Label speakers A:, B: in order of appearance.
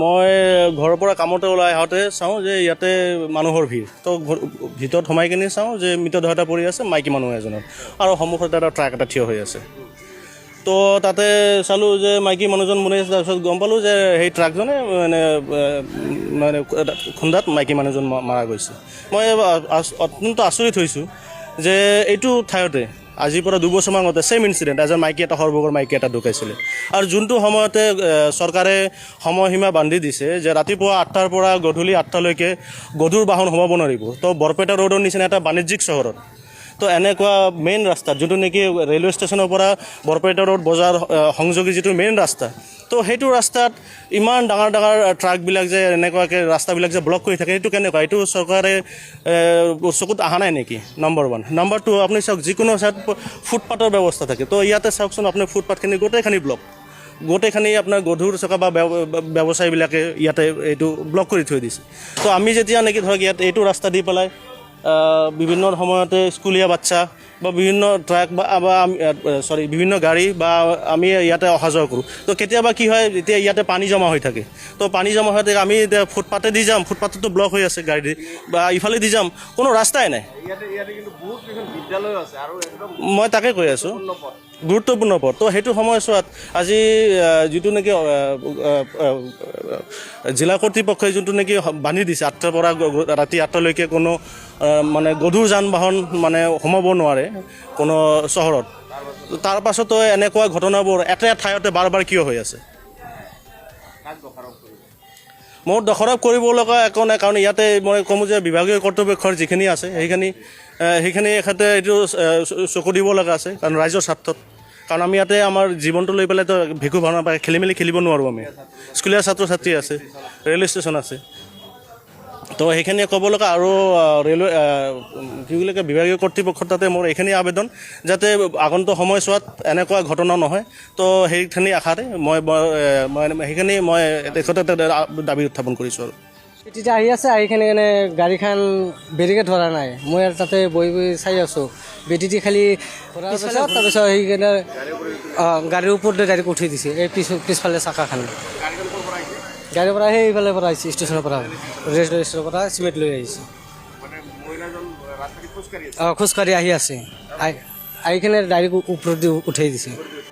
A: মই ঘৰৰ পৰা কামতে ওলাই আহোঁতে চাওঁ যে ইয়াতে মানুহৰ ভিৰ তো ভিতৰত সোমাই কিনি চাওঁ যে মৃতদেহ এটা পৰি আছে মাইকী মানুহ এজনৰ আৰু সন্মুখতে এটা ট্ৰাক এটা থিয় হৈ আছে তো তাতে চালোঁ যে মাইকী মানুহজন মৰি আছে তাৰপিছত গম পালোঁ যে সেই ট্ৰাকজনে মানে খুন্দাত মাইকী মানুহজন মাৰা গৈছে মই অত্যন্ত আচৰিত হৈছোঁ যে এইটো ঠাইতে আজিৰ পৰা 2 বছৰমান আগতে ছেইম ইনচিডেণ্ট এজন মাইকী এটা সৰ্বগৰ মাইকী এটা ঢুকাইছিলে আৰু যোনটো সময়তে চৰকাৰে সময়সীমা বান্ধি দিছে যে ৰাতিপুৱা 8টাৰ পৰা গধূলি 8টালৈকে গধুৰ বাহন সোমাব নোৱাৰিব তো বৰপেটা ৰোডৰ নিচিনা এটা বাণিজ্যিক চহৰত তো এনেকুৱা মেইন ৰাস্তাত যোনটো নেকি ৰেলৱে ষ্টেচনৰ পৰা বৰপেটা ৰোড বজাৰ সংযোগী যিটো মেইন ৰাস্তা তো সেইটো ৰাস্তাত ইমান ডাঙৰ ডাঙৰ ট্ৰাকবিলাক যে এনেকুৱাকৈ ৰাস্তাবিলাক যে ব্লক কৰি থাকে এইটো কেনেকুৱা এইটো চৰকাৰে চকুত অহা নাই নেকি নম্বৰ 1 নম্বৰ 2 আপুনি চাওক যিকোনো ঠাইত ফুটপাথৰ ব্যৱস্থা থাকে তো ইয়াতে চাওকচোন আপুনি ফুটপাথখিনি গোটেইখিনি ব্লক গোটেইখিনি আপোনাৰ গধুৰ চকা বা ব্যৱসায়ীবিলাকে ইয়াতে এইটো ব্লক কৰি থৈ দিছে তো আমি যেতিয়া নেকি ধৰক ইয়াত এইটো ৰাস্তা দি পেলাই বিভিন্ন সময়তে স্কুলীয়া বাচ্চা বা বিভিন্ন ট্ৰাক বা বিভিন্ন গাড়ী বা আমি ইয়াতে অহা যোৱা কৰোঁ তো কেতিয়াবা কি হয় এতিয়া ইয়াতে পানী জমা হৈ থাকে তো পানী জমা হৈ থাকে আমি এতিয়া ফুটপাথে দি যাম ফুটপাথতো ব্লক হৈ আছে গাড়ী দি বা ইফালে দি যাম কোনো ৰাস্তাই নাই মই তাকে কৈ আছোঁ গুৰুত্বপূৰ্ণ পথ তো সেইটো সময়ছোৱাত আজি যিটো নেকি জিলা কৰ্তৃপক্ষই যোনটো নেকি বান্ধি দিছে 8টাৰ পৰা ৰাতি 8টালৈকে কোনো মানে গধুৰ যান বাহন মানে সোমাব নোৱাৰে কোনো চহৰত তাৰ পাছতো এনেকুৱা ঘটনাবোৰ এটা ঠাইতে বাৰ বাৰ কিয় হৈ আছে মোৰ দোষাৰোপ কৰিব লগা একো নাই কাৰণ ইয়াতে মই ক'ম যে বিভাগীয় কৰ্তৃপক্ষৰ যিখিনি আছে সেইখিনি এখেতে এইটো চকু দিব লগা আছে কাৰণ ৰাইজৰ স্বাৰ্থত কাৰণ আমি ইয়াতে আমাৰ জীৱনটো লৈ পেলাইতো ভেকু ভাওনা পাই খেলি মেলি খেলিব নোৱাৰোঁ আমি স্কুলীয়া ছাত্ৰ ছাত্ৰী আছে ৰেলৱে ষ্টেচন আছে তো সেইখিনিয়ে ক'ব লগা আৰু ৰেলৱে কি বুলি কয় বিভাগীয় কৰ্তৃপক্ষৰ তাতে মোৰ এইখিনি আবেদন যাতে আগন্তুক সময়ছোৱাত এনেকুৱা ঘটনা নহয় তো সেইখিনি আশাৰে মই সেইখিনি মই তেখেতে দাবী উত্থাপন কৰিছোঁ আৰু
B: তেতিয়া আহি আছে আহিখিনি কেনে গাড়ীখন বেৰিকেড ধৰা নাই মই তাতে বহি চাই আছোঁ বেটিটি খালি তাৰপিছত সেইকাৰণে গাড়ীৰ ওপৰতে ডাইৰেক্ট উঠি দিছে এই পিছফালে চাকাখন গাড়ীৰ পৰা সেইফালে পৰা আহিছে ষ্টেচনৰ পৰা ৰেলৱেৰ পৰা চিমেণ্ট লৈ আহিছে খোজকাঢ়ি আহি আছে আহিখিনি ডাইৰেক্ট ওপৰত দি উঠাই দিছে